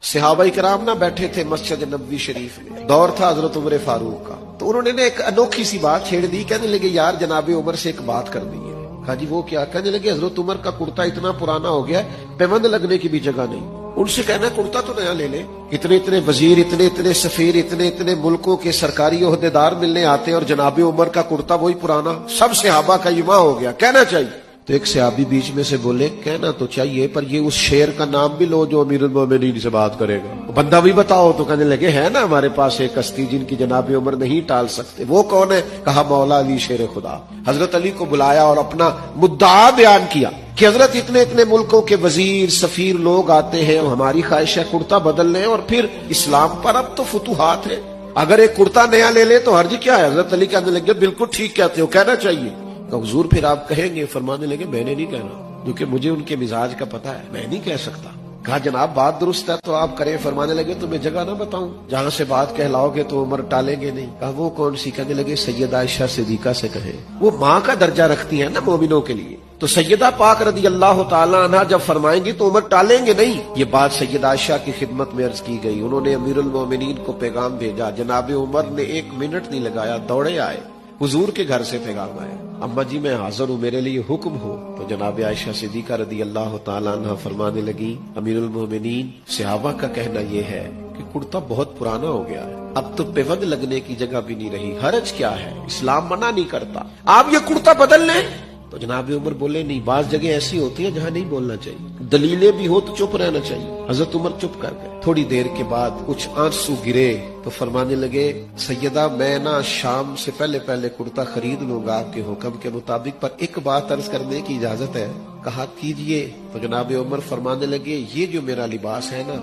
صحابہ کرام نہ بیٹھے تھے مسجد نبوی شریف میں، دور تھا حضرت عمر فاروق کا، تو انہوں نے ایک انوکھی سی بات چھیڑ دی، کہنے لگے یار جناب عمر سے ایک بات کر دی ہے۔ کہا جی وہ کیا؟ کہنے لگے حضرت عمر کا کرتا اتنا پرانا ہو گیا پیوند لگنے کی بھی جگہ نہیں، ان سے کہنا کرتا تو نیا لے لے۔ اتنے اتنے وزیر، اتنے اتنے سفیر، اتنے اتنے ملکوں کے سرکاری عہدیدار ملنے آتے اور جناب عمر کا کرتا وہی پرانا، سب صحابہ کا ایما ہو گیا، کہنا چاہیے۔ تو ایک صحابی بیچ میں سے بولے کہنا تو چاہیے پر یہ اس شیر کا نام بھی لو جو امیر المومنین سے بات کرے گا، بندہ بھی بتاؤ۔ تو کہنے لگے ہے نا ہمارے پاس ایک ہستی جن کی جناب عمر نہیں ٹال سکتے، وہ کون ہے؟ کہا مولا علی شیر خدا۔ حضرت علی کو بلایا اور اپنا مدعا بیان کیا کہ حضرت اتنے اتنے ملکوں کے وزیر سفیر لوگ آتے ہیں، ہماری خواہش ہے کرتا بدل لیں، اور پھر اسلام پر اب تو فتوحات ہے، اگر ایک کرتا نیا لے لے تو حرج کیا ہے؟ حضرت علی کہنے لگے بالکل ٹھیک کہتے ہو، کہنا چاہیے۔ کہ حضور پھر آپ کہیں گے؟ فرمانے لگے میں نے نہیں کہنا، کیونکہ مجھے ان کے مزاج کا پتہ ہے، میں نہیں کہہ سکتا۔ کہا جناب بات درست ہے تو آپ کریں۔ فرمانے لگے تمہیں جگہ نہ بتاؤں جہاں سے بات کہلاؤ گے تو عمر ٹالیں گے نہیں۔ کہا وہ کون سی؟ کہنے لگے سیدہ عائشہ صدیقہ سے کہیں، وہ ماں کا درجہ رکھتی ہیں نا مومنوں کے لیے، تو سیدہ پاک رضی اللہ تعالیٰ عنہ جب فرمائیں گی تو عمر ٹالیں گے نہیں۔ یہ بات سیدہ عائشہ کی خدمت میں عرض کی گئی، انہوں نے امیر المومنین کو پیغام بھیجا، جناب عمر نے 1 منٹ نہیں لگایا، دوڑے آئے، حضور کے گھر سے پیغام آیا، اما جی میں حاضر ہوں، میرے لیے حکم ہو۔ تو جناب عائشہ صدیقہ رضی اللہ تعالیٰ عنہ فرمانے لگی امیر المومنین صحابہ کا کہنا یہ ہے کہ کرتا بہت پرانا ہو گیا ہے، اب تو پیوند لگنے کی جگہ بھی نہیں رہی، حرج کیا ہے، اسلام منع نہیں کرتا، آپ یہ کرتا بدل لیں۔ تو جناب عمر بولے نہیں، بعض جگہ ایسی ہوتی ہیں جہاں نہیں بولنا چاہیے، دلیلیں بھی ہو تو چپ رہنا چاہیے۔ حضرت عمر چپ کر گئے۔ تھوڑی دیر کے بعد کچھ آنسو گرے تو فرمانے لگے سیدہ میں نا شام سے پہلے کرتا خرید لوں گا آپ کے حکم کے مطابق، پر ایک بات عرض کرنے کی اجازت ہے؟ کہا کیجئے۔ تو جناب عمر فرمانے لگے یہ جو میرا لباس ہے نا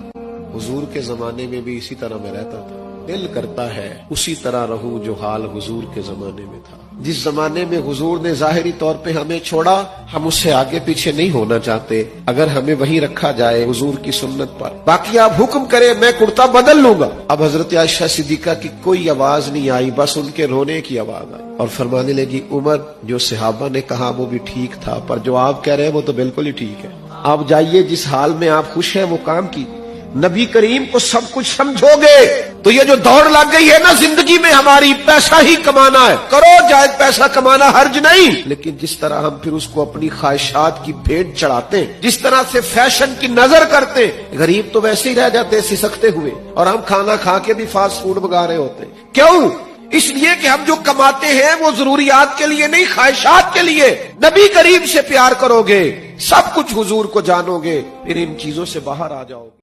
حضور کے زمانے میں بھی اسی طرح میں رہتا تھا، دل کرتا ہے اسی طرح رہوں جو حال حضور کے زمانے میں تھا۔ جس زمانے میں حضور نے ظاہری طور پہ ہمیں چھوڑا، ہم اس سے آگے پیچھے نہیں ہونا چاہتے، اگر ہمیں وہیں رکھا جائے حضور کی سنت پر، باقی آپ حکم کریں میں کرتا بدل لوں گا۔ اب حضرت عائشہ صدیقہ کی کوئی آواز نہیں آئی، بس ان کے رونے کی آواز آئی، اور فرمانے لگی عمر جو صحابہ نے کہا وہ بھی ٹھیک تھا، پر جو آپ کہہ رہے ہیں وہ تو بالکل ہی ٹھیک ہے، آپ جائیے جس حال میں آپ خوش ہیں وہ کام کی، نبی کریم کو سب کچھ سمجھو گے تو یہ جو دوڑ لگ گئی ہے نا زندگی میں ہماری، پیسہ ہی کمانا ہے، کرو جائز پیسہ کمانا حرج نہیں، لیکن جس طرح ہم پھر اس کو اپنی خواہشات کی بھیٹ چڑھاتے ہیں، جس طرح سے فیشن کی نظر کرتے، غریب تو ویسے ہی رہ جاتے سسکتے ہوئے، اور ہم کھانا کھا کے بھی فاسٹ فوڈ منگا رہے ہوتے ہیں۔ کیوں؟ اس لیے کہ ہم جو کماتے ہیں وہ ضروریات کے لیے نہیں، خواہشات کے لیے۔ نبی کریم سے پیار کرو گے، سب کچھ حضور کو جانو گے، پھر ان چیزوں سے باہر آ جاؤ گے۔